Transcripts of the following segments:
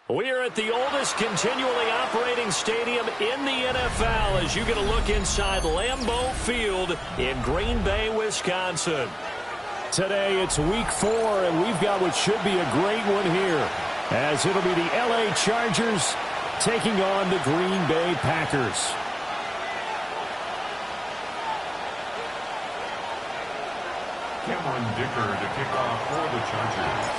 We are at the oldest continually operating stadium in the NFL as you get a look inside Lambeau Field in Green Bay, Wisconsin. Today it's week 4, and we've got what should be a great one here, as it'll be the LA Chargers taking on the Green Bay Packers. Cameron Dicker to kick off for the Chargers.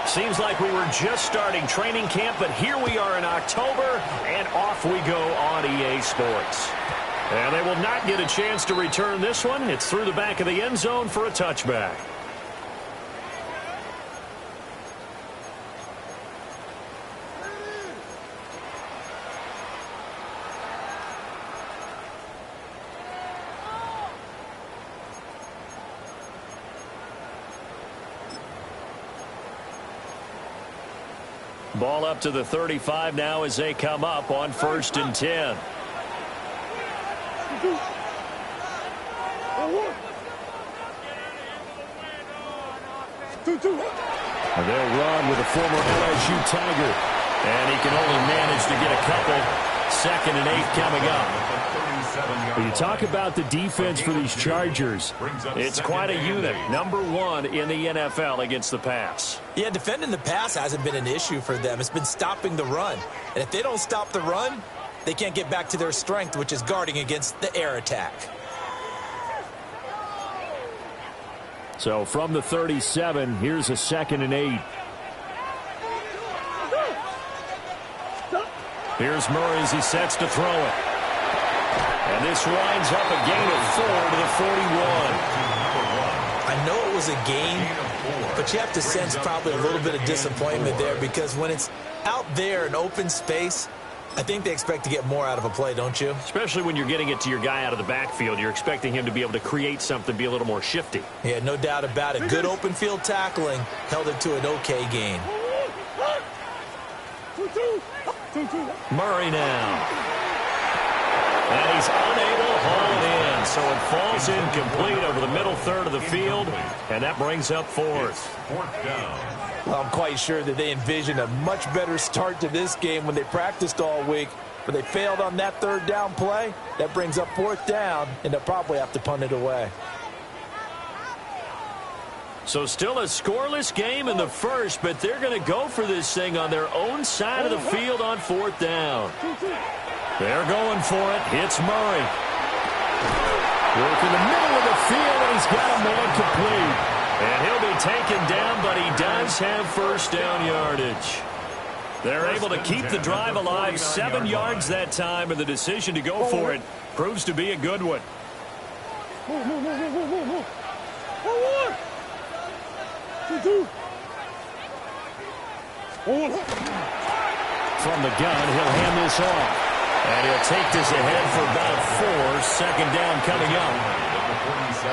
Seems like we were just starting training camp, but here we are in October, and off we go on EA Sports. And they will not get a chance to return this one. It's through the back of the end zone for a touchback. Ball up to the 35 now as they come up on 1st and 10. And they'll run with a former LSU Tiger. And he can only manage to get a couple. 2nd and 8 coming up. When you talk about the defense for these Chargers, it's quite a unit. Number 1 in the NFL against the pass. Yeah, defending the pass hasn't been an issue for them. It's been stopping the run. And if they don't stop the run, they can't get back to their strength, which is guarding against the air attack. So from the 37, here's a 2nd and 8. Here's Murray as he sets to throw it. And this winds up a gain of 4 to the 41. I know it was a gain, but you have to sense probably a little bit of disappointment there, because when it's out there in open space, I think they expect to get more out of a play, don't you? Especially when you're getting it to your guy out of the backfield. You're expecting him to be able to create something, be a little more shifty. Yeah, no doubt about it. Good open field tackling held it to an okay gain. Murray now. And he's unable to haul it in. So it falls incomplete over the middle third of the field. And that brings up 4th. Well, I'm quite sure that they envisioned a much better start to this game when they practiced all week. But they failed on that 3rd down play. That brings up 4th down, and they'll probably have to punt it away. So still a scoreless game in the first, but they're going to go for this thing on their own side of the field on 4th down. They're going for it. It's Murray. Work in the middle of the field, and he's got a man complete. And he'll be taken down, but he does have 1st down yardage. They're able to keep the drive alive. 7 yards that time, and the decision to go for it proves to be a good one. From the gun, he'll hand this off. And he'll take this ahead for about 4. 2nd down coming up.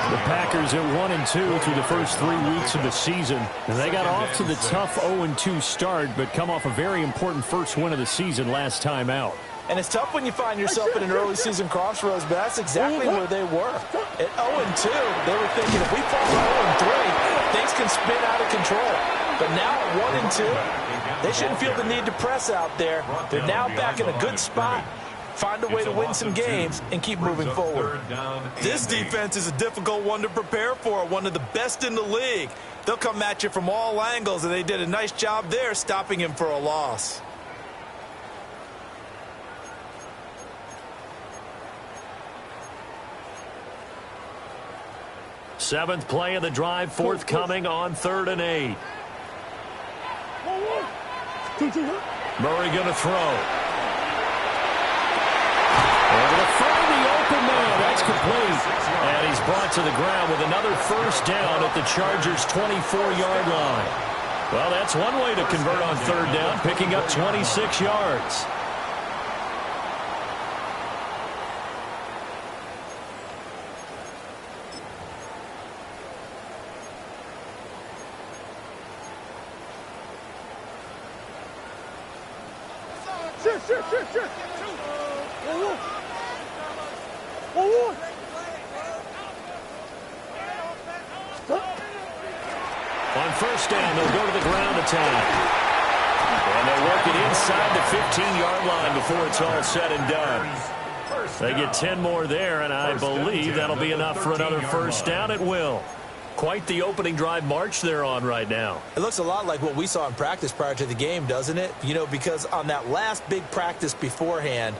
The Packers at 1-2 through the first 3 weeks of the season. And they got off to the tough 0-2 start, but come off a very important first win of the season last time out. And it's tough when you find yourself in an early season crossroads, but that's exactly where they were. At 0-2, they were thinking if we fall to 0-3, things can spin out of control. But now at 1-2, they shouldn't feel the need to press out there. They're now back in a good spot. Find a way to win some games and keep moving forward. This defense is a difficult one to prepare for, one of the best in the league. They'll come at you from all angles, and they did a nice job there stopping him for a loss. Seventh play of the drive forthcoming on 3rd and 8. Murray going to throw. They're going to find the open man. That's complete. And he's brought to the ground with another first down at the Chargers' 24-yard line. Well, that's one way to convert on 3rd down, picking up 26 yards. On first down, they'll go to the ground attack. And they'll work it inside the 15-yard line before it's all said and done. They get 10 more there, and I believe that'll be enough for another first down. It will. Quite the opening drive march they're on right now. It looks a lot like what we saw in practice prior to the game, doesn't it? You know, because on that last big practice beforehand,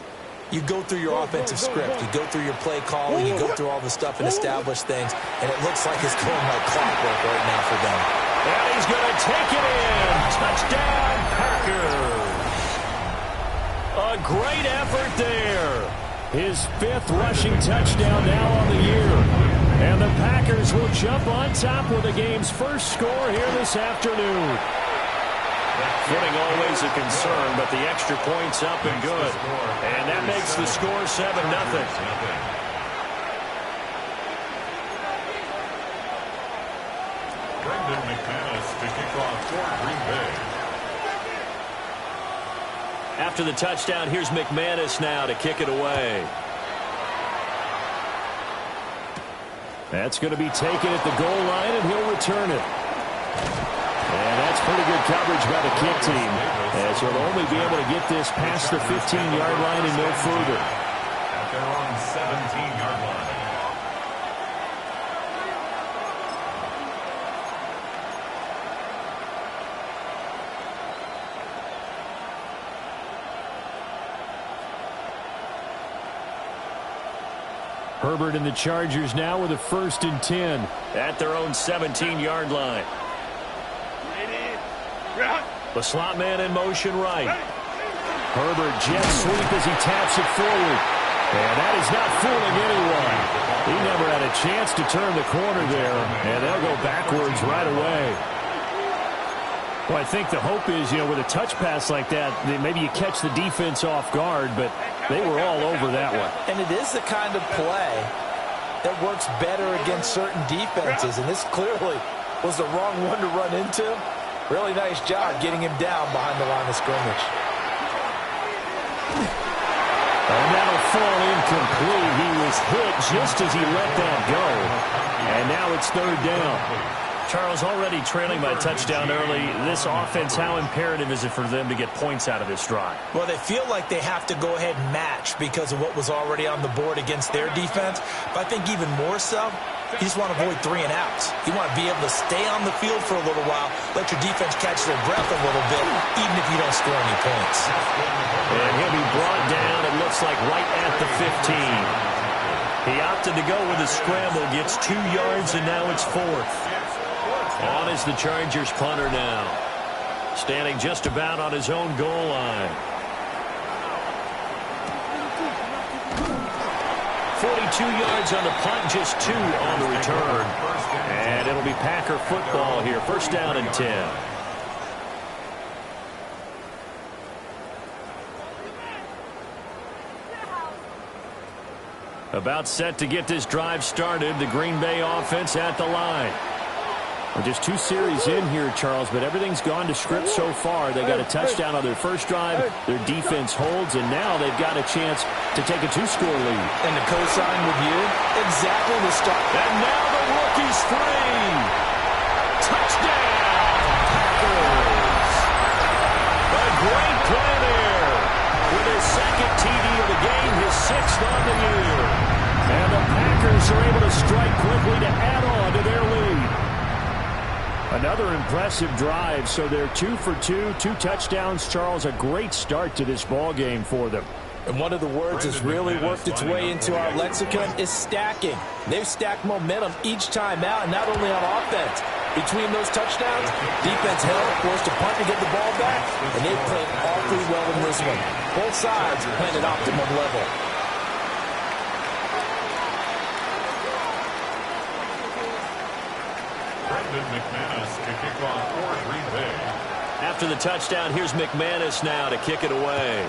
you go through your offensive script. You go through your play calling. You go through all the stuff and establish things. And it looks like it's going like clockwork right now for them. And he's going to take it in. Touchdown, Packers. A great effort there. His 5th rushing touchdown now on the year. And the Packers will jump on top with the game's first score here this afternoon. Footing always a concern, but the extra point's up and good. And that makes the score 7-0. Brendan McManus to kick off for Green Bay. After the touchdown, here's McManus now to kick it away. That's going to be taken at the goal line, and he'll return it. And that's pretty good coverage by the kick team, as he'll only be able to get this past the 15-yard line and no further. At their own 17-yard line. Herbert and the Chargers now with a 1st and 10. At their own 17-yard line. The slot man in motion right. Herbert jet sweep as he taps it forward. And that is not fooling anyone. He never had a chance to turn the corner there, and they'll go backwards right away. Well, I think the hope is, you know, with a touch pass like that, maybe you catch the defense off guard, but they were all over that one. And it is the kind of play that works better against certain defenses, and this clearly was the wrong one to run into. Really nice job getting him down behind the line of scrimmage. And that'll fall incomplete. He was hit just as he let that go. And now it's 3rd down. Charles, already trailing by a touchdown early. This offense, how imperative is it for them to get points out of this drive? Well, they feel like they have to go ahead and match because of what was already on the board against their defense. But I think even more so, you just want to avoid 3 and outs. You want to be able to stay on the field for a little while, let your defense catch their breath a little bit, even if you don't score any points. And he'll be brought down, it looks like, right at the 15. He opted to go with a scramble, gets 2 yards, and now it's 4th. On is the Chargers punter now. Standing just about on his own goal line. 42 yards on the punt, just 2 on the return. And it'll be Packer football here. 1st down and 10. About set to get this drive started. The Green Bay offense at the line. Well, just 2 series in here, Charles, but everything's gone to script so far. They got a touchdown on their first drive. Their defense holds, and now they've got a chance to take a 2-score lead. And the co-sign with you, exactly the start. And now the rookie's free. Touchdown, Packers. A great play there. With his 2nd TD of the game, his 6th on the year. And the Packers are able to strike quickly to add on to their lead. Another impressive drive, so they're 2 for 2, 2 touchdowns. Charles, a great start to this ball game for them. And one of the words that's really worked its way into our lexicon is stacking. They've stacked momentum each time out, and not only on offense. Between those touchdowns, defense held, forced a punt to get the ball back, and they played awfully well in this one. Both sides playing at optimum level. Brendan McManus to kick off for Green Bay. After the touchdown, here's McManus now to kick it away.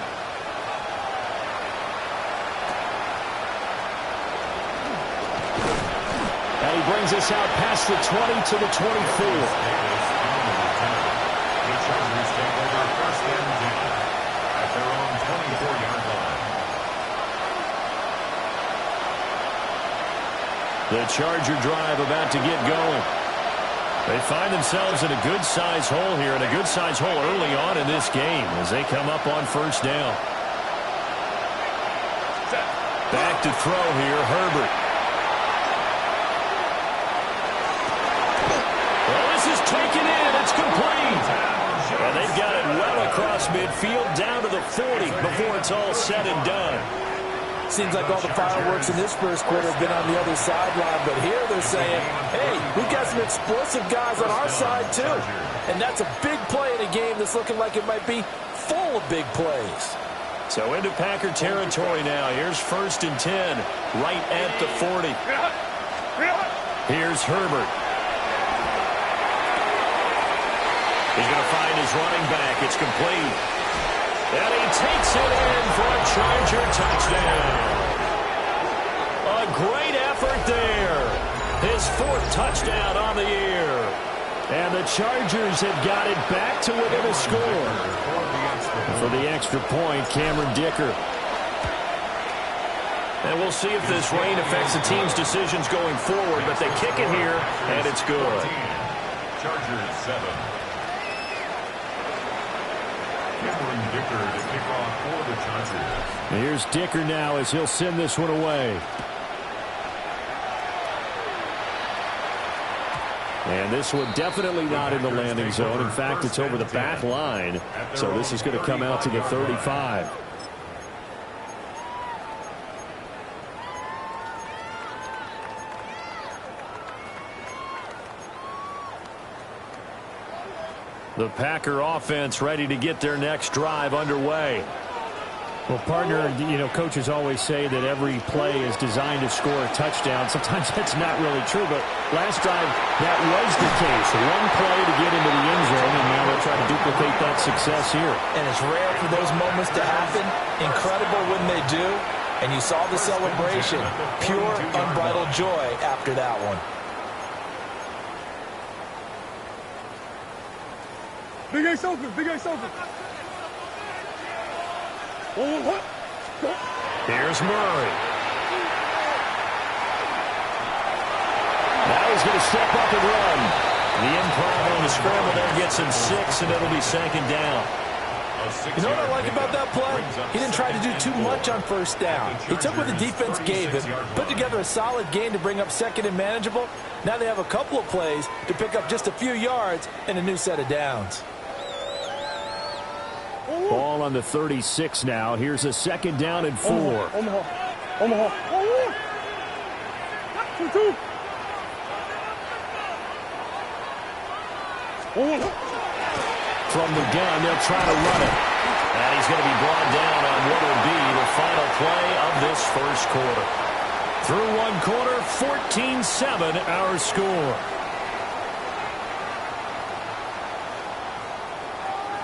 And he brings us out past the 20 to the 24. The Chargers take over first and 10 at their own 24-yard line. The Charger drive about to get going. They find themselves in a good-sized hole here, and a good-sized hole early on in this game as they come up on first down. Back to throw here, Herbert. Well, this is taken in. It's complete. And they've got it well across midfield, down to the 40 before it's all said and done. Seems like all the fireworks in this first quarter have been on the other sideline, but here they're saying, hey, we've got some explosive guys on our side too. And that's a big play in a game that's looking like it might be full of big plays. So into Packer territory now. Here's first and 10, right at the 40. Here's Herbert. He's going to find his running back. It's complete. And he takes it in for a Charger touchdown. A great effort there. His fourth touchdown on the year. And the Chargers have got it back to within a score. For the extra point, Cameron Dicker. And we'll see if this rain affects the team's decisions going forward, but they kick it here, and it's good. Chargers 7. Cameron Dicker to kick off for the Chargers. Here's Dicker now as he'll send this one away. And this one definitely not in the landing zone. In fact, it's over the back line. So this is going to come out to the 35. The Packer offense ready to get their next drive underway. Well, partner, you know, coaches always say that every play is designed to score a touchdown. Sometimes that's not really true, but last drive, that was the case. One play to get into the end zone, and now they'll try to duplicate that success here. And it's rare for those moments to happen. Incredible when they do. And you saw the celebration. Pure, unbridled joy after that one. Big Ace open, Big Ace open. What? Here's Murray. Now he's going to step up and run. The improv on the scramble there gets him 6, and it'll be second down. You know what I like about that play? He didn't try to do too much on first down. He took what the defense gave him, put together a solid gain to bring up second and manageable. Now they have a couple of plays to pick up just a few yards and a new set of downs. Ball on the 36 now. Here's a second down and 4. Omaha. 2-2. From the gun, they'll try to run it. And he's going to be brought down on what will be the final play of this first quarter. Through one quarter, 14-7 our score.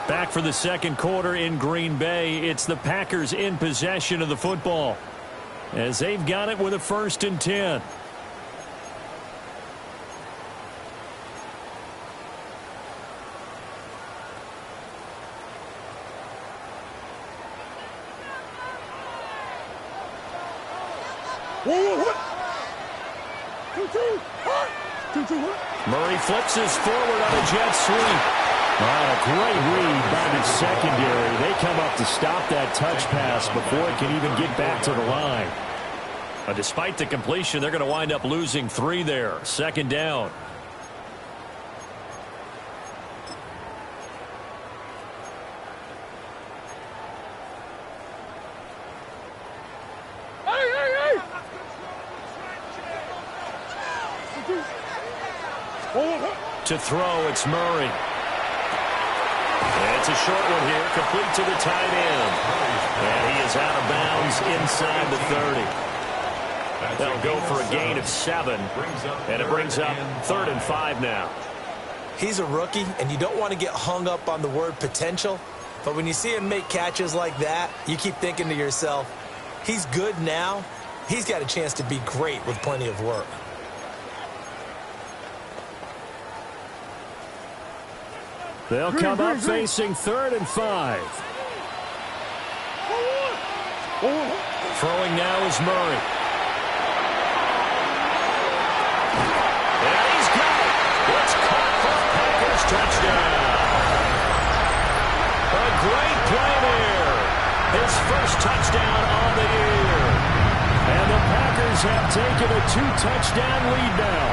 Back for the second quarter in Green Bay. It's the Packers in possession of the football as they've got it with a first and 10. Murray flips us forward on a jet sweep. A great read by the secondary. They come up to stop that touch pass before it can even get back to the line. Despite the completion, they're going to wind up losing 3 there. Second down. to throw. It's Murray. And it's a short one here, complete to the tight end. And he is out of bounds inside the 30. They'll go for a gain of 7, and it brings up 3rd and 5 now. He's a rookie, and you don't want to get hung up on the word potential, but when you see him make catches like that, you keep thinking to yourself, he's good now. He's got a chance to be great with plenty of work. They'll come up facing 3rd and 5. Throwing now is Murray. And he's got it. It's caught for a Packers touchdown. A great play there. His first touchdown on the year. And the Packers have taken a 2-touchdown lead now.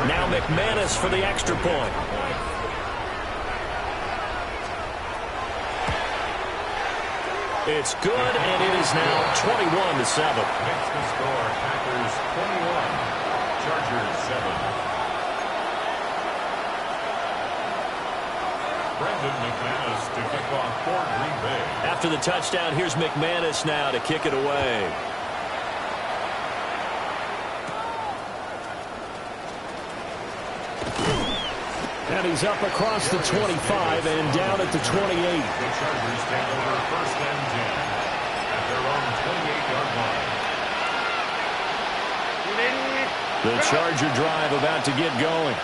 Now McManus for the extra point. It's good, and it is now 21-7. Makes the score Packers 21, Chargers 7. Brendan McManus to kick off for Green Bay. After the touchdown, here's McManus now to kick it away. And he's up across the 25 and down at the 28. The Chargers take over 1st and 10 at their own 28-yard line. The Charger drive about to get going.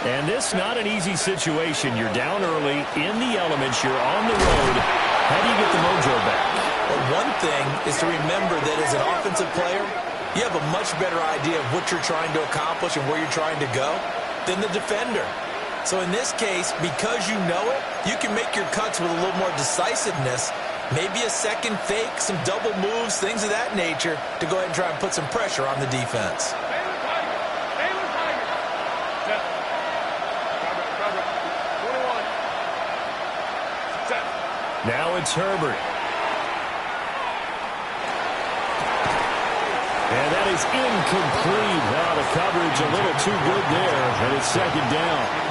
And this not an easy situation. You're down early, in the elements, you're on the road. How do you get the mojo back? Well, one thing is to remember that as an offensive player, you have a much better idea of what you're trying to accomplish and where you're trying to go than the defender. So in this case, because you know it, you can make your cuts with a little more decisiveness, maybe a second fake, some double moves, things of that nature, to go ahead and try and put some pressure on the defense. Now it's Herbert. And that is incomplete. Well, the coverage a little too good there, and it's 2nd down.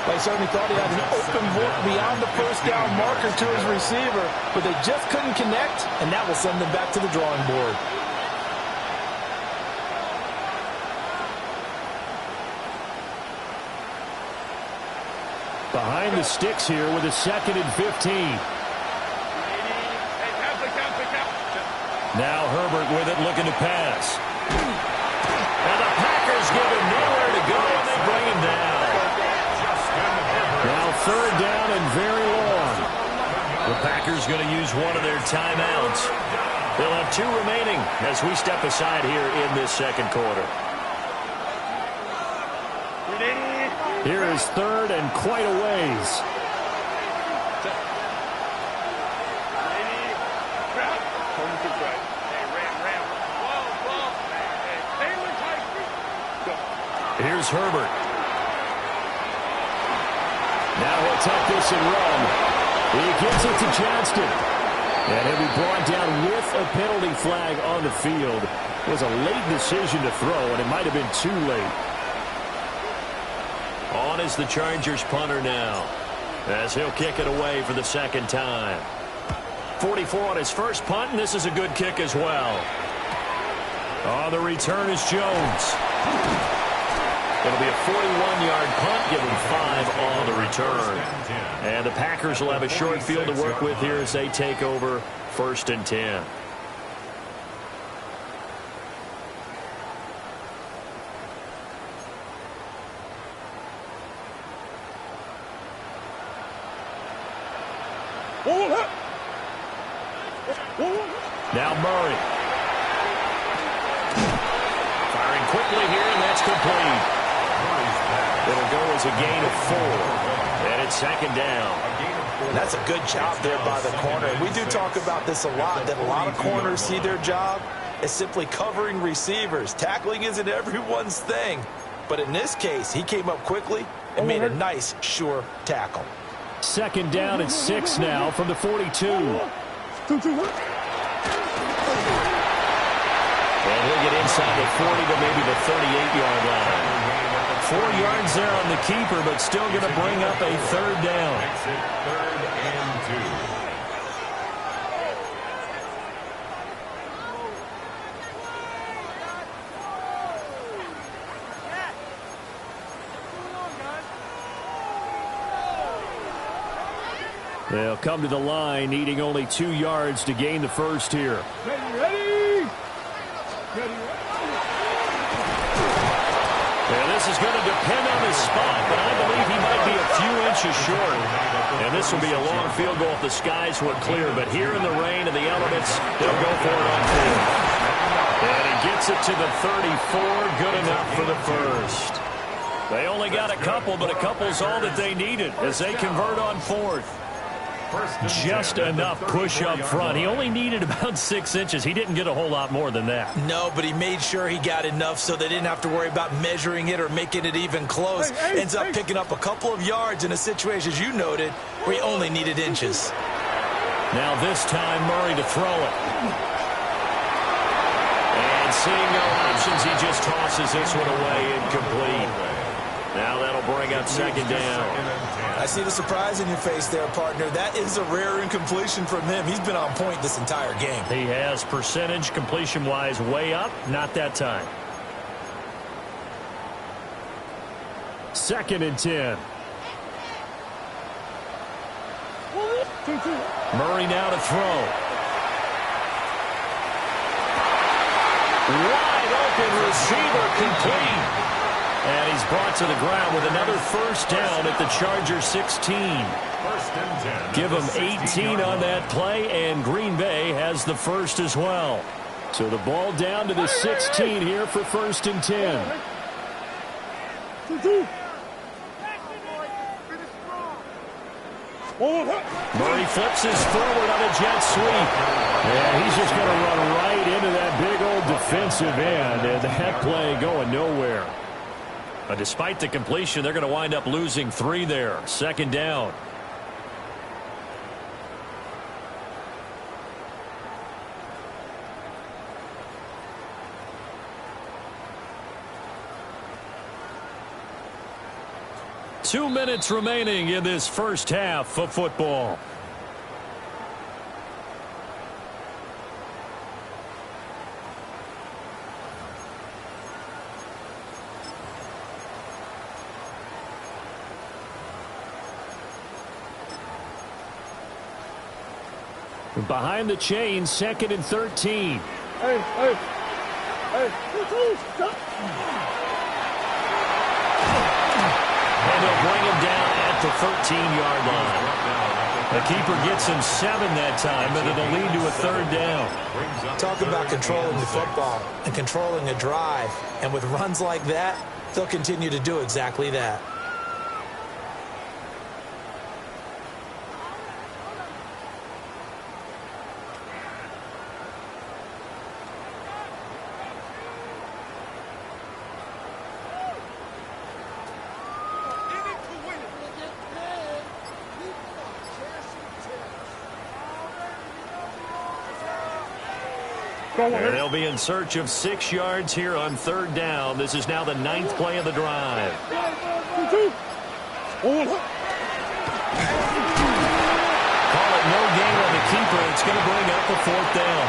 They certainly thought he had an open look beyond the first down marker to his receiver, but they just couldn't connect, and that will send them back to the drawing board. Behind the sticks here with a 2nd and 15. Now Herbert with it, looking to pass. And the Packers give him nowhere to go, and they bring him down. Now 3rd down and very long. The Packers going to use one of their timeouts. They'll have 2 remaining as we step aside here in this 2nd quarter. Here is 3rd and quite a ways. Here's Herbert. Now he'll take this and run. He gets it to Johnston. And he'll be brought down with a penalty flag on the field. It was a late decision to throw, and it might have been too late. On is the Chargers punter now, as he'll kick it away for the 2nd time. 44 on his first punt, and this is a good kick as well. On the return is Jones. It'll be a 41-yard punt, give him 5 on the return. And the Packers will have a short field to work with here as they take over 1st and 10. Now Murray. Firing quickly here, and that's complete. It'll go as a gain of 4. And it's 2nd down. That's a good job there by the corner. We do talk about this a lot, that a lot of corners see their job as simply covering receivers. Tackling isn't everyone's thing. But in this case, he came up quickly and made a nice, sure tackle. 2nd down and 6 now from the 42. And He'll get inside the 40 to maybe the 38-yard line. 4 yards there on the keeper, but still going to bring up a third down. Makes it 3rd and 2. They'll come to the line, needing only 2 yards to gain the first here. Ready? And this is going to depend on his spot, but I believe he might be a few inches short. And this will be a long field goal if the skies were clear. But here in the rain and the elements, they'll go for it on 4th. And he gets it to the 34. Good enough for the first. They only got a couple, but a couple's all that they needed as they convert on 4th. Just enough push up front. He only needed about 6 inches. He didn't get a whole lot more than that. No, but he made sure he got enough so they didn't have to worry about measuring it or making it even close. Ends up picking up a couple of yards in a situation, as you noted, where he only needed inches. Now this time, Murray to throw it. And seeing no options, he just tosses this one away incomplete. Now that'll bring up 2nd down. I see the surprise in your face there, partner. That is a rare incompletion from him. He's been on point this entire game. He has percentage completion-wise way up. Not that time. 2nd and 10. Murray now to throw. Wide open receiver complete. And he's brought to the ground with another first down at the Chargers 16. 1st and 10. Give him 18 on that play, and Green Bay has the first as well. So the ball down to the 16 here for 1st and 10. Murray flips his forward on a jet sweep. Yeah, he's just going to run right into that big old defensive end, and that play going nowhere. But despite the completion, they're going to wind up losing 3 there. 2nd down. Two minutes remaining in this first half of football. Behind the chains, 2nd and 13. Hey. And they'll bring him down at the 13-yard line. The keeper gets him 7 that time, but it'll lead to a 3rd down. Talk about controlling the football and controlling a drive. And with runs like that, they'll continue to do exactly that. And they'll be in search of 6 yards here on 3rd down. This is now the 9th play of the drive. Call it no gain on the keeper. It's going to bring up a 4th down.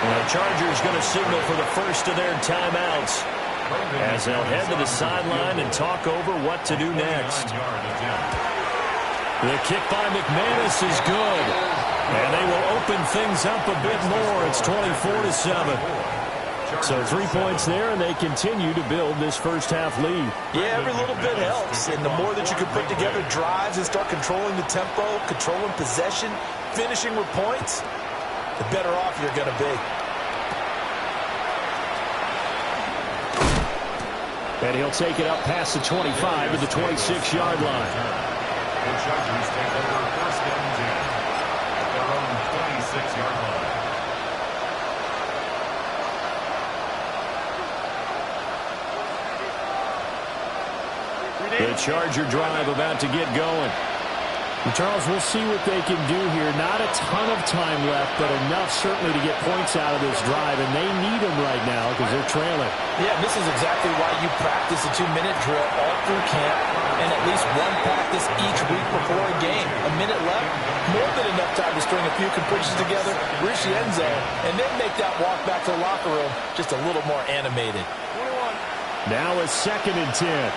And the Chargers going to signal for the first of their timeouts as they'll head to the sideline and talk over what to do next. The kick by McManus is good. And they will open things up a bit more. It's 24-7. So 3 points there, and they continue to build this first half lead. Yeah, every little bit helps. And the more that you can put together drives and start controlling the tempo, controlling possession, finishing with points, the better off you're going to be. And he'll take it up past the 25 to the 26-yard line. The Chargers take over 1st and 10 at their own 26-yard line. The Charger drive about to get going. And Charles, we'll see what they can do here. Not a ton of time left, but enough certainly to get points out of this drive, and they need them right now because they're trailing. Yeah, this is exactly why you practice a 2-minute drill all through camp and at least one practice each week before a game. A minute left, more than enough time to string a few completions together, reach the end zone, and then make that walk back to the locker room just a little more animated. Now a 2nd and 10.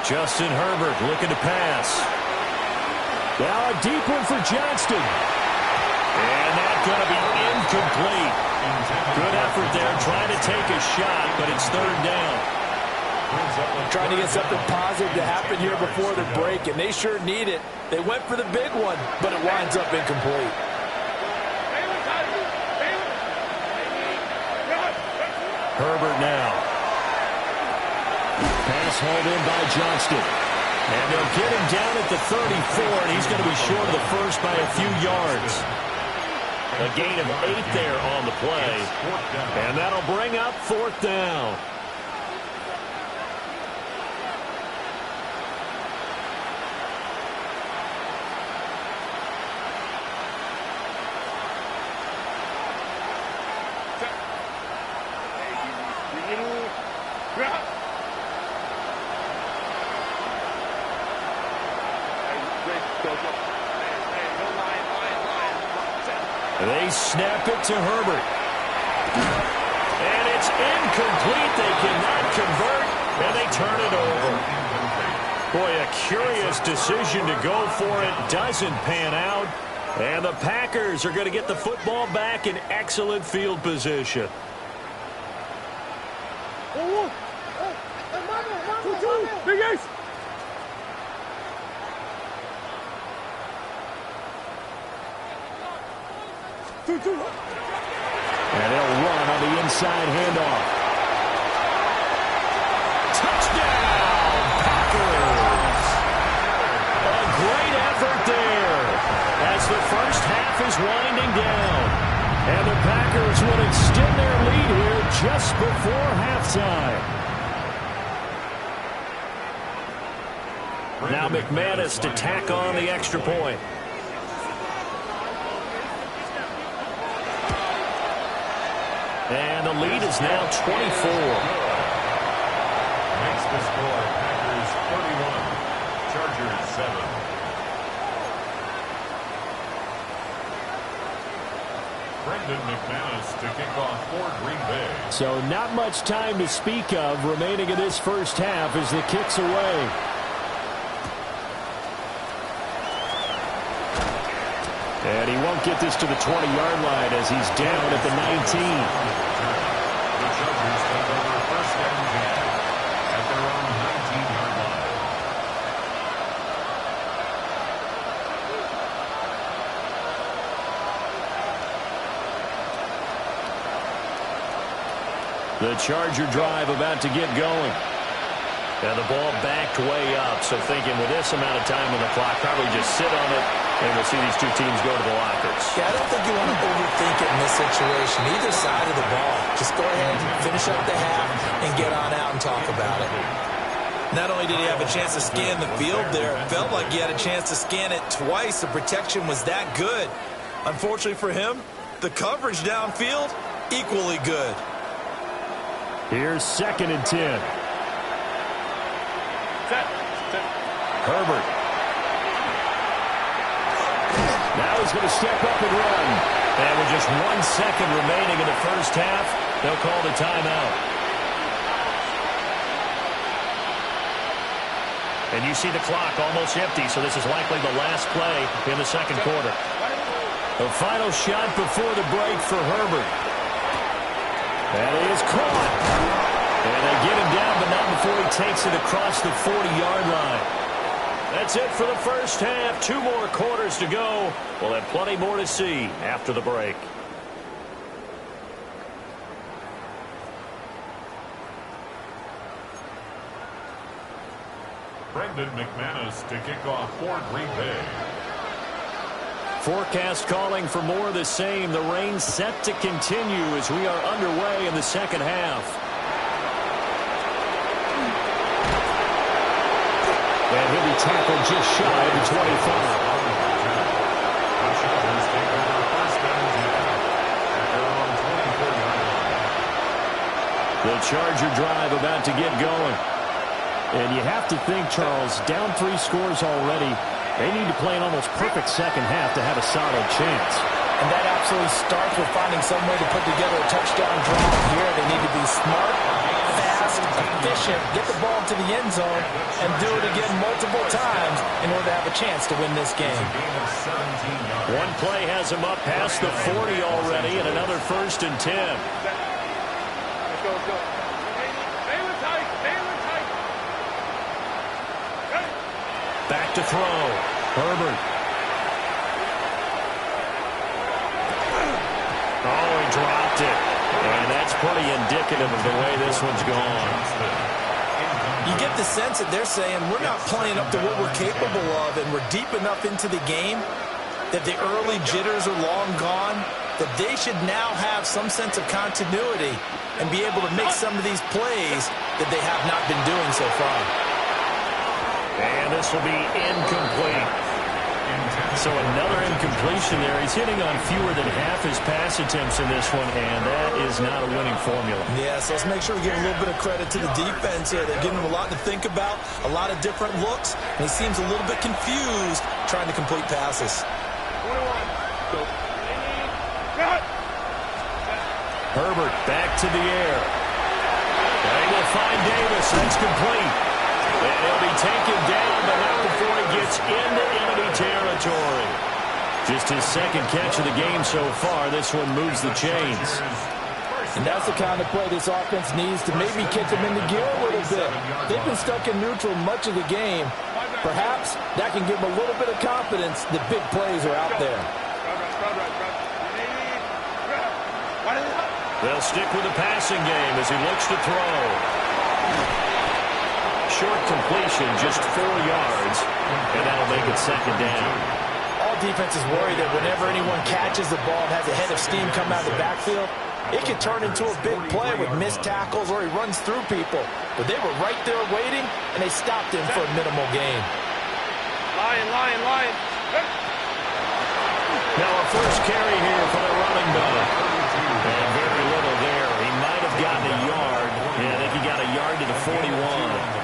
Justin Herbert looking to pass. Now a deep one for Johnston. And that's going to be incomplete. Good effort there trying to take a shot, but it's 3rd down. Trying to get something positive to happen here before the break, and they sure need it. They went for the big one, but it winds up incomplete. Herbert now. Pass hauled in by Johnston. And they'll get him down at the 34, and he's going to be short of the first by a few yards. A gain of 8 there on the play. And that'll bring up 4th down. They snap it to Herbert. And it's incomplete. They cannot convert, and they turn it over. Boy, a curious decision to go for it. Doesn't pan out. And the Packers are going to get the football back in excellent field position. Big Ace! And he'll run on the inside handoff. Touchdown, Packers! A great effort there as the first half is winding down. And the Packers will extend their lead here just before halftime. Now McManus to tack on the extra point. And the lead is now 24. Makes the score Packers 31, Chargers 7. Brendan McManus to kick off for Green Bay. So not much time to speak of remaining in this first half as the kick's away. And he won't get this to the 20-yard line as he's down at the 19. The Chargers take over 1st and 10 at their own 19-yard line. The Charger drive about to get going. And the ball backed way up, so thinking with this amount of time on the clock, probably just sit on it, and we'll see these two teams go to the lockers. Yeah, I don't think you want to overthink it in this situation. Either side of the ball. Just go ahead, finish up the half, and get on out and talk about it. Not only did he have a chance to scan the field there, it felt like he had a chance to scan it twice. The protection was that good. Unfortunately for him, the coverage downfield, equally good. Here's 2nd and 10. Herbert. Now he's going to step up and run. And with just 1 second remaining in the first half, they'll call the timeout. And you see the clock almost empty, so this is likely the last play in the second quarter. The final shot before the break for Herbert. That is caught. And they get him down, but not before he takes it across the 40-yard line. That's it for the first half. 2 more quarters to go. We'll have plenty more to see after the break. Brendan McManus to kick off for Green Bay. Forecast calling for more of the same. The rain set to continue as we are underway in the second half. tackle just shy of the 25. The Charger drive about to get going. And you have to think, Charles, down 3 scores already. They need to play an almost perfect second half to have a solid chance. And that absolutely starts with finding some way to put together a touchdown drive here. They need to be smart, fast, efficient, get the ball to the end zone, and do it again multiple times in order to have a chance to win this game. One play has them up past the 40 already, and another 1st and 10. Let's go. Stay tight. Back to throw. Herbert. Oh, he dropped it. And that's pretty indicative of the way this one's gone. You get the sense that they're saying we're not playing up to what we're capable of, and we're deep enough into the game that the early jitters are long gone, that they should now have some sense of continuity and be able to make some of these plays that they have not been doing so far. And this will be incomplete. So another incompletion there. He's hitting on fewer than half his pass attempts in this one, and that is not a winning formula. Yeah, so let's make sure we give a little bit of credit to the defense here. They're giving him a lot to think about, a lot of different looks, and he seems a little bit confused trying to complete passes. 21. Go. Herbert back to the air. They will find Davis. That's complete. And he'll be taken down, but not before he gets into enemy territory. Just his second catch of the game so far. This one moves the chains. And that's the kind of play this offense needs to maybe kick them into gear a little bit. They've been stuck in neutral much of the game. Perhaps that can give them a little bit of confidence that big plays are out there. They'll stick with the passing game as he looks to throw. Short completion, just 4 yards, and that'll make it second down. All defenses worry that whenever anyone catches the ball and has a head of steam come out of the backfield, it can turn into a big play with missed tackles or he runs through people. But they were right there waiting, and they stopped him for a minimal gain. Lion. Now a first carry here for the running back. And very little there. He might have gotten a yard. Yeah, I think he got a yard to the 41.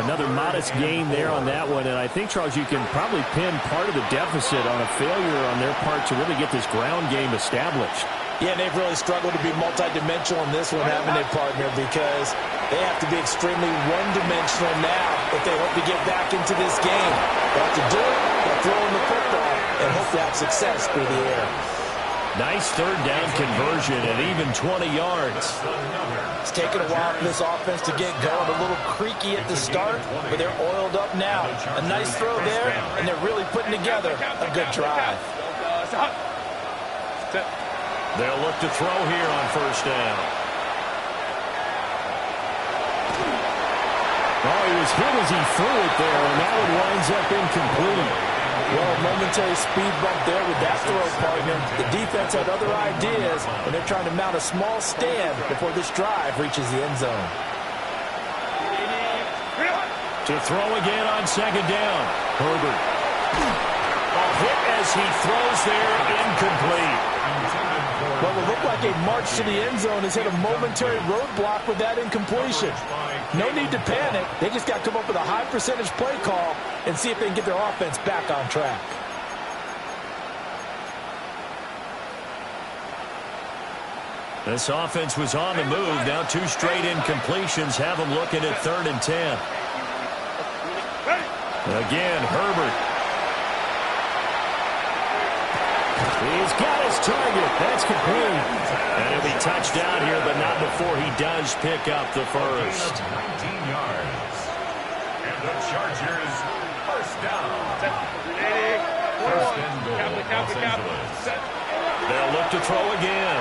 Another modest gain there on that one, and I think, Charles, you can probably pin part of the deficit on a failure on their part to really get this ground game established. Yeah, and they've really struggled to be multidimensional in this one, haven't they, partner? Because they have to be extremely one-dimensional now if they hope to get back into this game. They have to do it by throwing the football and hope to have success through the air. Nice third down conversion at even 20 yards. It's taken a while for this offense to get going. A little creaky at the start, but they're oiled up now. A nice throw there, and they're really putting together a good drive. They'll look to throw here on first down. Oh, he was hit as he threw it there, and that one winds up incomplete. Well, a momentary speed bump there with that throw, partner. The defense had other ideas, and they're trying to mount a small stand before this drive reaches the end zone. To throw again on second down. Herbert. A hit as he throws there, incomplete. Well, it looked like a march to the end zone has hit a momentary roadblock with that incompletion. No need to panic. They just got to come up with a high percentage play call and see if they can get their offense back on track. This offense was on the move. Now 2 straight incompletions have them looking at 3rd and 10. Again, Herbert. He's got his target. That's complete. And he'll be touched down here, but not before he does pick up the first. 19 yards. And the Chargers, first down. First and goal, Los Angeles. They'll look to throw again.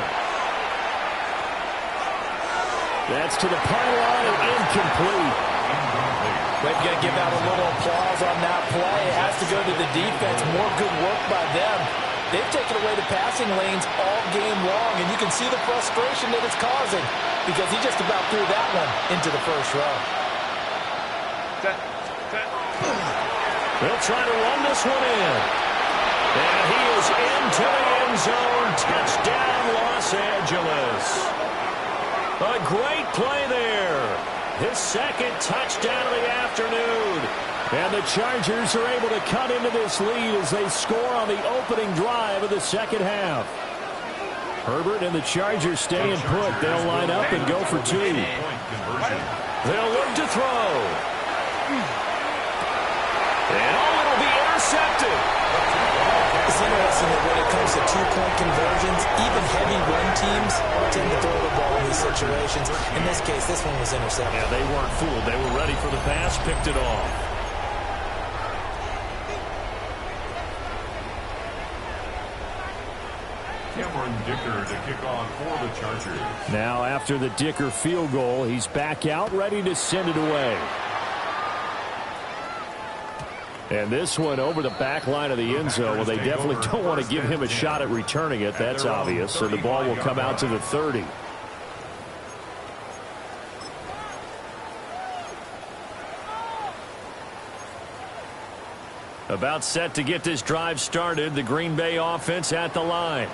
That's to the pylon and incomplete. They've got to give out a little applause on that play. It has to go to the defense. More good work by them. They've taken away the passing lanes all game long, and you can see the frustration that it's causing because he just about threw that one into the first row. They'll try to run this one in. And he is into the end zone. Touchdown, Los Angeles. A great play there. His second touchdown of the afternoon. And the Chargers are able to cut into this lead as they score on the opening drive of the second half. Herbert and the Chargers staying put. They'll line up and go for two. They'll look to throw. And it'll be intercepted. It's interesting that when it comes to two-point conversions, even heavy run teams tend to throw the ball in these situations. In this case, this one was intercepted. Yeah, they weren't fooled. They were ready for the pass, picked it off. Cameron Dicker to kick off for the Chargers. Now after the Dicker field goal, he's back out ready to send it away. And this one over the back line of the end zone. Well, they definitely don't want to give him a shot at returning it. That's obvious. So the ball will come out to the 30. About set to get this drive started. The Green Bay offense at the line.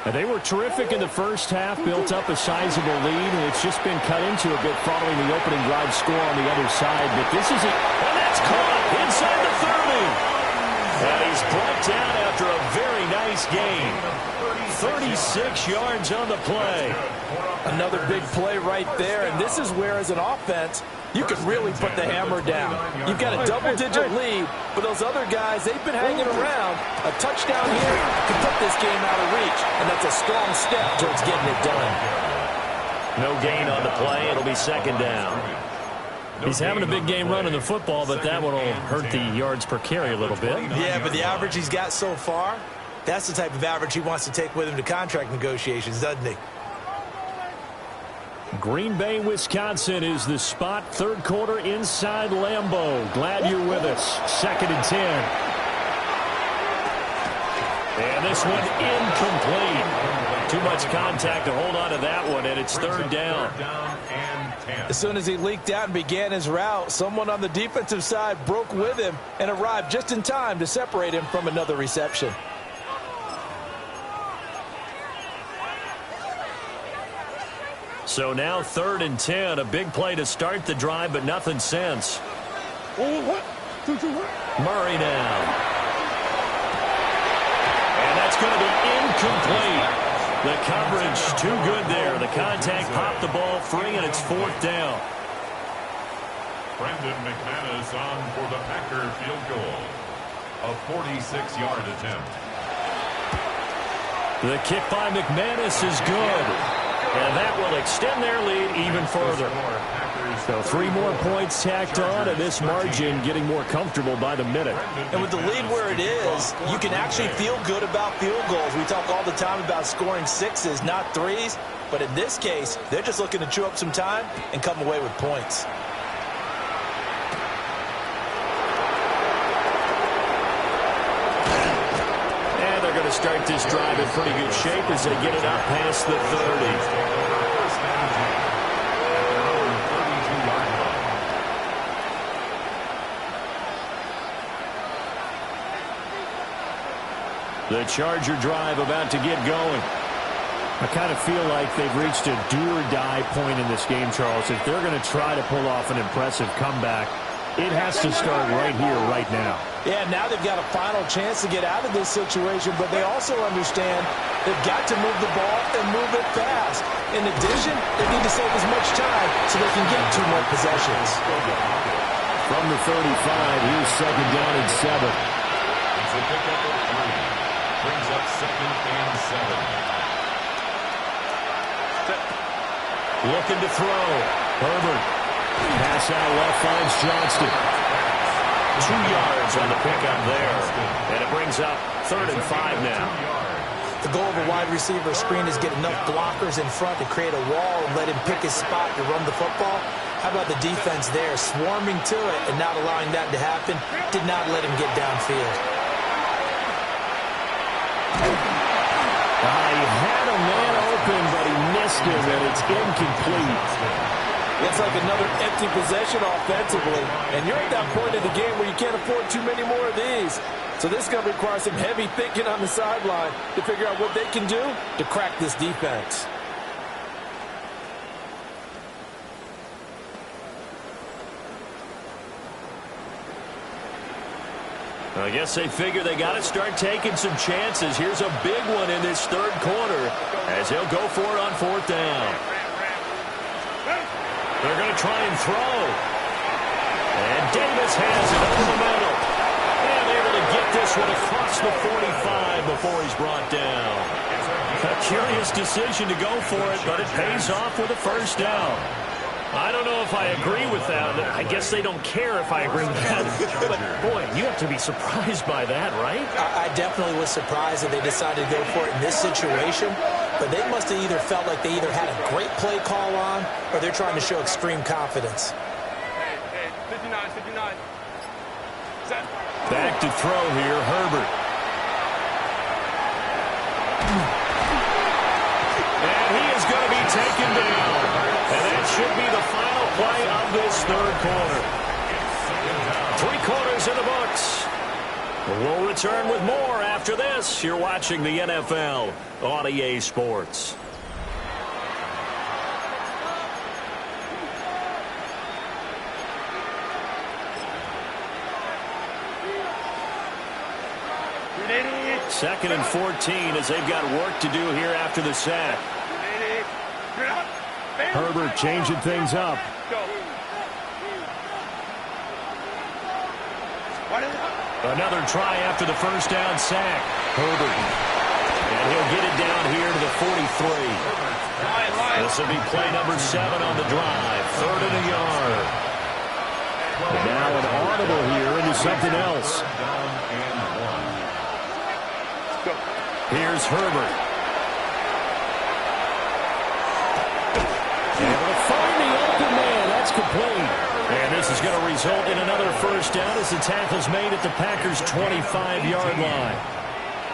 And they were terrific in the first half, built up a sizable lead, and it's just been cut into a bit following the opening drive score on the other side. But this is and that's caught inside the 30. And he's brought down after a very nice gain. 36 yards on the play. Another big play right there, and this is where, as an offense, you can really put the hammer down. You've got a double-digit lead, but those other guys, they've been hanging around. A touchdown here can put this game out of reach, and that's a strong step towards getting it done. No gain on the play. It'll be second down. He's having a big game running the football, but that one will hurt the yards per carry a little bit. Yeah, but the average he's got so far, that's the type of average he wants to take with him to contract negotiations, doesn't he? Green Bay, Wisconsin is the spot. Third quarter inside Lambeau. Glad you're with us. 2nd and 10. And this one incomplete. Too much contact to hold on to that one, and it's third down. As soon as he leaked out and began his route, someone on the defensive side broke with him and arrived just in time to separate him from another reception. So now 3rd and 10. A big play to start the drive, but nothing since. Murray now. And that's going to be incomplete. The coverage too good there. The contact popped the ball free, and it's 4th down. Brandon McManus on for the Packer field goal. A 46-yard attempt. The kick by McManus is good. And that will extend their lead even further. So 3 more points tacked on, and this margin getting more comfortable by the minute. And with the lead where it is, you can actually feel good about field goals. We talk all the time about scoring 6s, not 3s. But in this case, they're just looking to chew up some time and come away with points. To start this drive in pretty good shape as they get it up past the 30. The Charger drive about to get going. I kind of feel like they've reached a do-or-die point in this game, Charles. If they're going to try to pull off an impressive comeback, it has to start right here, right now. Yeah, now they've got a final chance to get out of this situation, but they also understand they've got to move the ball and move it fast. In addition, they need to save as much time so they can get 2 more possessions. From the 35, here's 2nd down and 7. It's a pickup of 3. Brings up 2nd and 7. Looking to throw. Herbert. Pass out left, finds Johnston. 2 yards on the pickup there. And it brings up 3rd and 5 now. The goal of a wide receiver screen is get enough blockers in front to create a wall and let him pick his spot to run the football. How about the defense there, swarming to it and not allowing that to happen? Did not let him get downfield. He had a man open, but he missed him, and it's incomplete. It's like another empty possession offensively. And you're at that point in the game where you can't afford too many more of these. So this is going to require some heavy thinking on the sideline to figure out what they can do to crack this defense. I guess they figure they got to start taking some chances. Here's a big one in this third quarter as he'll go for it on fourth down. They're going to try and throw. And Davis has it over the middle. And able to get this one across the 45 before he's brought down. A curious decision to go for it, but it pays off with a first down. I don't know if I agree with that. I guess they don't care if I agree with that. But, boy, you have to be surprised by that, right? I definitely was surprised that they decided to go for it in this situation. But they must have either felt like they either had a great play call on or they're trying to show extreme confidence. Hey, 59. Set. Back to throw here, Herbert. And he is going to be taken down. And that should be the final play of this third quarter. 3 quarters in the books. We'll return with more after this. You're watching the NFL on EA Sports. Second and 14 as they've got work to do here after the sack. Herbert changing things up. Another try after the first down sack. Herbert. And he'll get it down here to the 43. This will be play number 7 on the drive. 3rd and a yard. And now an audible here into something else. Here's Herbert. Able to find the open man. That's complete. And this is going to result in another first down as the tackle's made at the Packers' 25-yard line.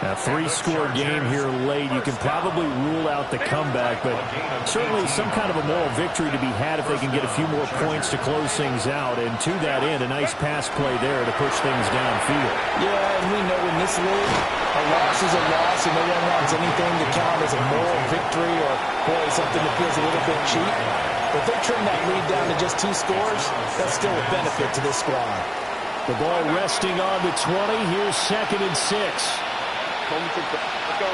A 3-score game here late. You can probably rule out the comeback, but certainly some kind of a moral victory to be had if they can get a few more points to close things out. And to that end, a nice pass play there to push things downfield. Yeah, and we know in this league, a loss is a loss, and no one wants anything to count as a moral victory or, boy, something that feels a little bit cheap. But if they trim that lead down to just 2 scores, that's still a benefit to this squad. The ball resting on the 20. Here's 2nd and 6. Let's go.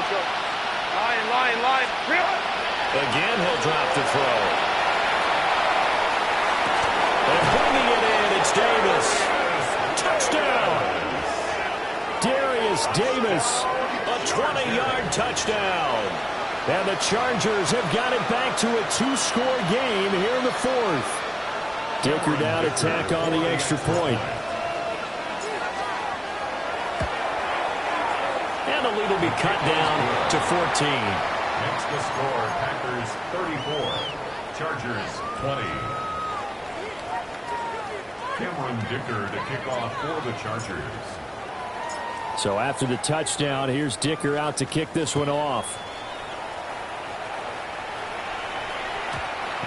Line. Again, he'll drop the throw. And bringing it in, it's Davis. Touchdown! Darius Davis. A 20-yard touchdown. And the Chargers have got it back to a 2-score game here in the 4th. Dicker down to tack on the extra point. And the lead will be cut down to 14. Next to score, Packers 34, Chargers 20. Cameron Dicker to kick off for the Chargers. So after the touchdown, here's Dicker out to kick this one off.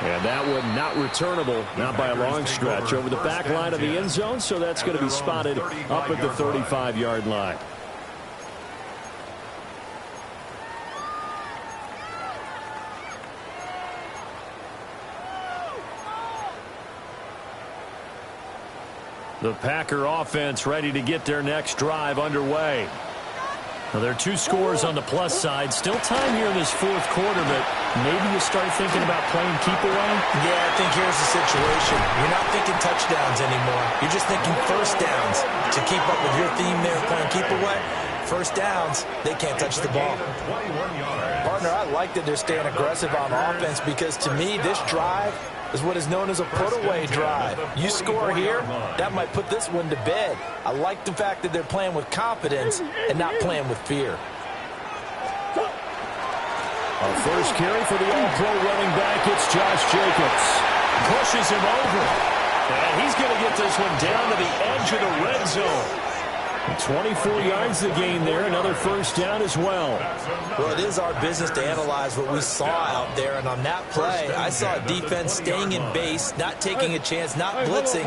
And that one not returnable, not by a long stretch, over the back line of the end zone, so that's going to be spotted up at the 35-yard line. The Packer offense ready to get their next drive underway. Well, there are 2 scores on the plus side. Still time here in this 4th quarter, but maybe you start thinking about playing keep away? Yeah, I think here's the situation. You're not thinking touchdowns anymore. You're just thinking first downs. To keep up with your theme there, playing keep away, first downs, they can't touch the ball. Partner, I like that they're staying aggressive on offense because to me, this drive is what is known as a put-away drive. You score here, that might put this one to bed. I like the fact that they're playing with confidence and not playing with fear. A first carry for the All-Pro running back, it's Josh Jacobs. Pushes him over. And he's going to get this one down to the edge of the red zone. 24 yards to gain there. Another first down as well. Well, it is our business to analyze what we saw out there. And on that play, I saw a defense staying in base, not taking a chance, not blitzing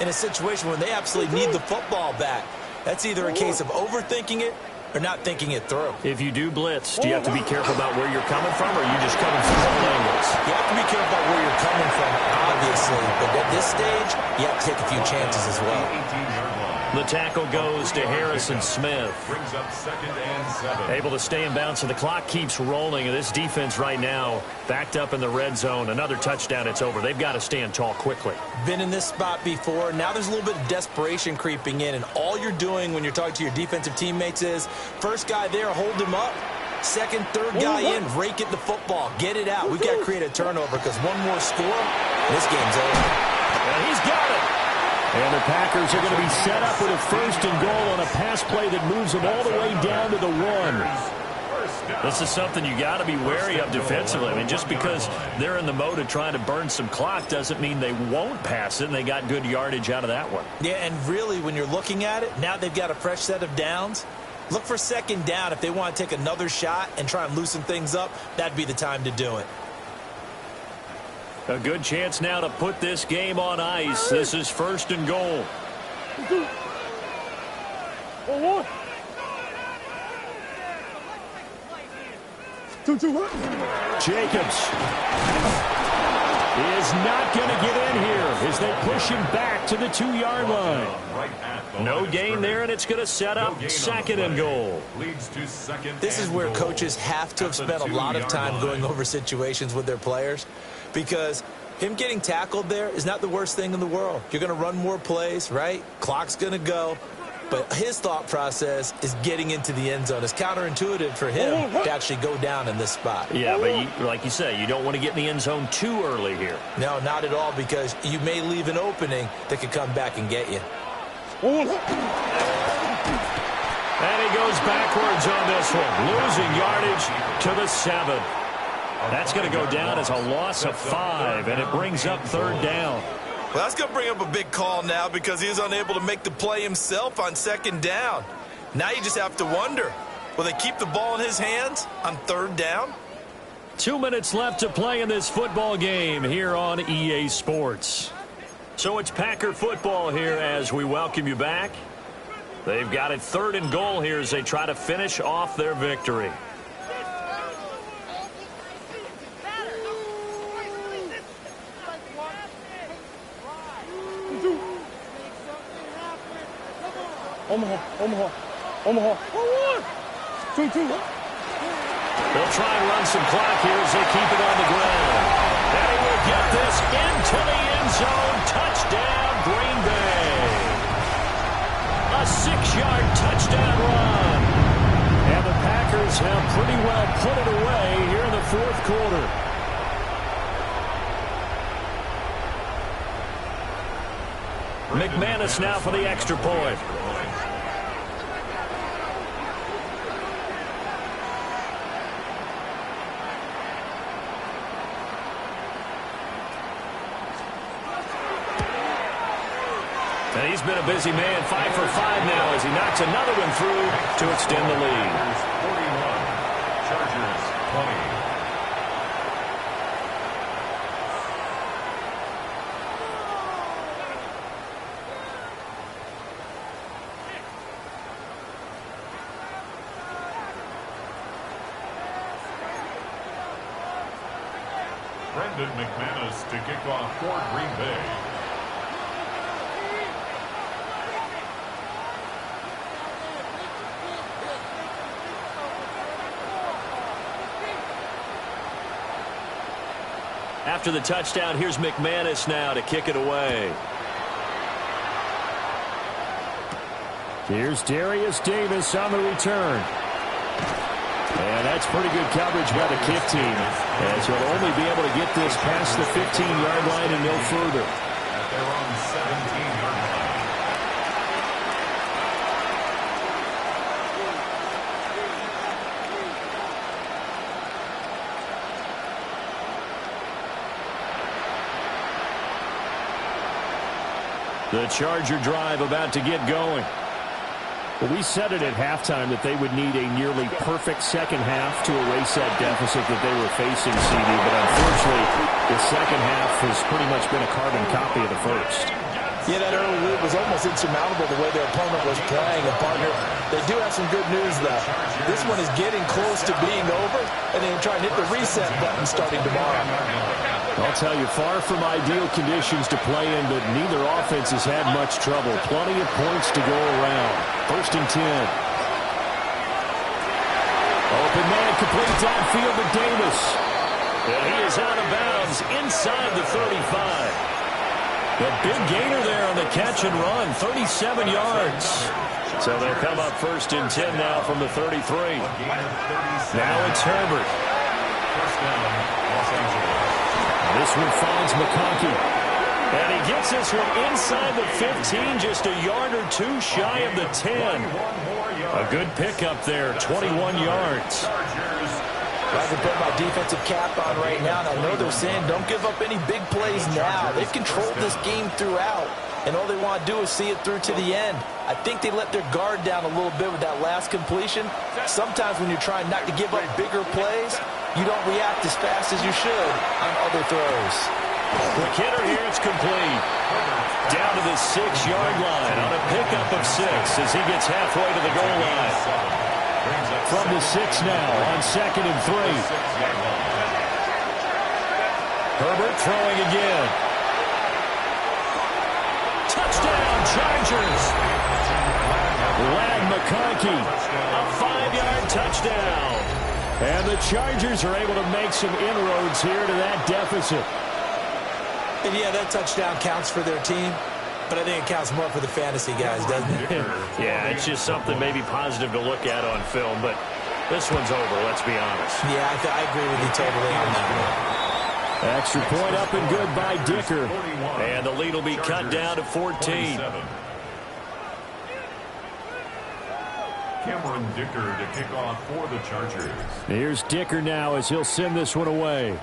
in a situation where they absolutely need the football back. That's either a case of overthinking it or not thinking it through. If you do blitz, do you have to be careful about where you're coming from, or are you just coming from all angles? You have to be careful about where you're coming from, obviously. But at this stage, you have to take a few chances as well. 18-yard line. The tackle goes to Harrison Smith. Brings up 2nd and 7. Able to stay in bounds, so the clock keeps rolling. And this defense right now backed up in the red zone. Another touchdown, it's over. They've got to stand tall quickly. Been in this spot before. Now there's a little bit of desperation creeping in. And all you're doing when you're talking to your defensive teammates is, first guy there, hold him up. Second, third guy in, rake at the football. Get it out. We've got to create a turnover because one more score, and this game's over. And he's got it. And the Packers are going to be set up with a 1st and goal on a pass play that moves them all the way down to the 1. This is something you got to be wary of defensively. I mean, just because they're in the mode of trying to burn some clock doesn't mean they won't pass it, and they got good yardage out of that one. Yeah, and really, when you're looking at it, now they've got a fresh set of downs. Look for 2nd down. If they want to take another shot and try and loosen things up, that'd be the time to do it. A good chance now to put this game on ice. This is 1st and goal. Jacobs is not going to get in here as they push him back to the 2-yard line. No gain there, and it's going to set up 2nd and goal. Leads to 2nd. This is where coaches have to have spent a lot of time going over situations with their players, because him getting tackled there is not the worst thing in the world. You're going to run more plays, right? Clock's going to go. But his thought process is getting into the end zone. It's counterintuitive for him to actually go down in this spot. Yeah, but like you say, you don't want to get in the end zone too early here. No, not at all, because you may leave an opening that could come back and get you. And he goes backwards on this one, losing yardage to the 7. That's going to go down as a loss of 5, and it brings up 3rd down. Well, that's going to bring up a big call now because he was unable to make the play himself on 2nd down. Now you just have to wonder, will they keep the ball in his hands on 3rd down? 2 minutes left to play in this football game here on EA Sports. So it's Packer football here as we welcome you back. They've got it 3rd and goal here as they try to finish off their victory. Omaha. They'll try and run some clock here as they keep it on the ground. And he will get this into the end zone. Touchdown, Green Bay. A 6-yard touchdown run. And the Packers have pretty well put it away here in the 4th quarter. McManus now for the extra point. And he's been a busy man, 5 for 5 now as he knocks another one through to extend the lead. 41, Chargers 20. Brendan McManus to kick off for Green Bay. After the touchdown, here's McManus now to kick it away. Here's Darius Davis on the return. And that's pretty good coverage by the kick team, as he'll only be able to get this past the 15-yard line and no further. At their own 17-yard line. The Charger drive about to get going. Well, we said it at halftime that they would need a nearly perfect second half to erase that deficit that they were facing, CD. But unfortunately, the second half has pretty much been a carbon copy of the first. Yeah, that early lead was almost insurmountable the way their opponent was playing. And, partner, they do have some good news, though. This one is getting close to being over, and they're trying to hit the reset button starting tomorrow. I'll tell you, far from ideal conditions to play in, but neither offense has had much trouble. Plenty of points to go around. 1st and 10. Open man, complete downfield to Davis. And he is out of bounds inside the 35. The big gainer there on the catch and run, 37 yards. So they'll come up 1st and 10 now from the 33. Now it's Herbert. First down, Los Angeles. This one finds McConkey. And he gets this one inside the 15, just a yard or two shy of the 10. A good pickup there, 21 yards. I can put my defensive cap on right now, and I know they're saying don't give up any big plays now. They've controlled this game throughout, and all they want to do is see it through to the end. I think they let their guard down a little bit with that last completion. Sometimes when you're trying not to give up bigger plays, you don't react as fast as you should on other throws. Quick hitter here, it's complete. Down to the 6-yard line on a pickup of 6 as he gets halfway to the goal line. From the 6 now on 2nd and 3. Herbert throwing again. Touchdown, Chargers. Ladd McConkey. A 5-yard touchdown. And the Chargers are able to make some inroads here to that deficit. And yeah, that touchdown counts for their team, but I think it counts more for the fantasy guys, doesn't it? Yeah, it's just something maybe positive to look at on film, but this one's over, let's be honest. Yeah, I agree with you totally on that one. Extra point up and good by Dicker. And the lead will be cut down to 14. Cameron Dicker to kick off for the Chargers. Here's Dicker now as he'll send this one away.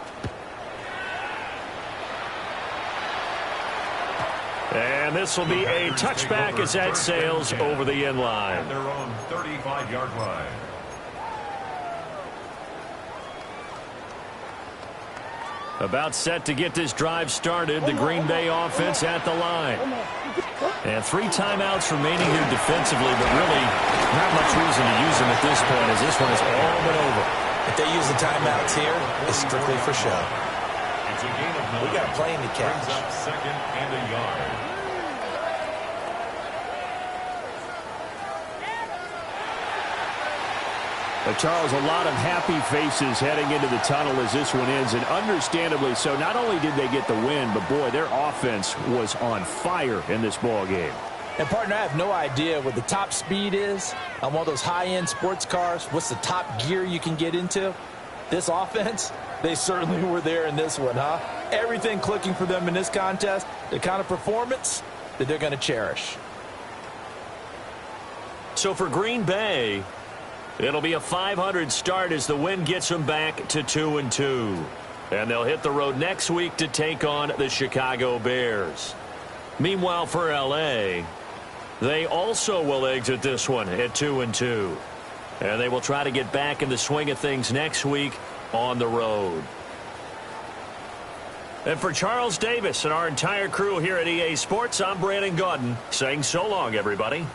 And this will be a touchback as that sails over the end line. At their own 35-yard line. About set to get this drive started, the Green Bay offense at the line. And 3 timeouts remaining here defensively, but really not much reason to use them at this point as this one has all been over. If they use the timeouts here, it's strictly for show. It's a gain of 9. We got a plane to catch. Brings up 2nd and a yard. Charles, a lot of happy faces heading into the tunnel as this one ends, and understandably so. Not only did they get the win, but boy, their offense was on fire in this ball game. And, partner, I have no idea what the top speed is on one of those high-end sports cars. What's the top gear you can get into? This offense, they certainly were there in this one, huh? Everything clicking for them in this contest, the kind of performance that they're going to cherish. So for Green Bay, it'll be a 500 start as the win gets them back to 2-2. And they'll hit the road next week to take on the Chicago Bears. Meanwhile, for L.A., they also will exit this one at 2-2. And they will try to get back in the swing of things next week on the road. And for Charles Davis and our entire crew here at EA Sports, I'm Brandon Gaudin saying so long, everybody.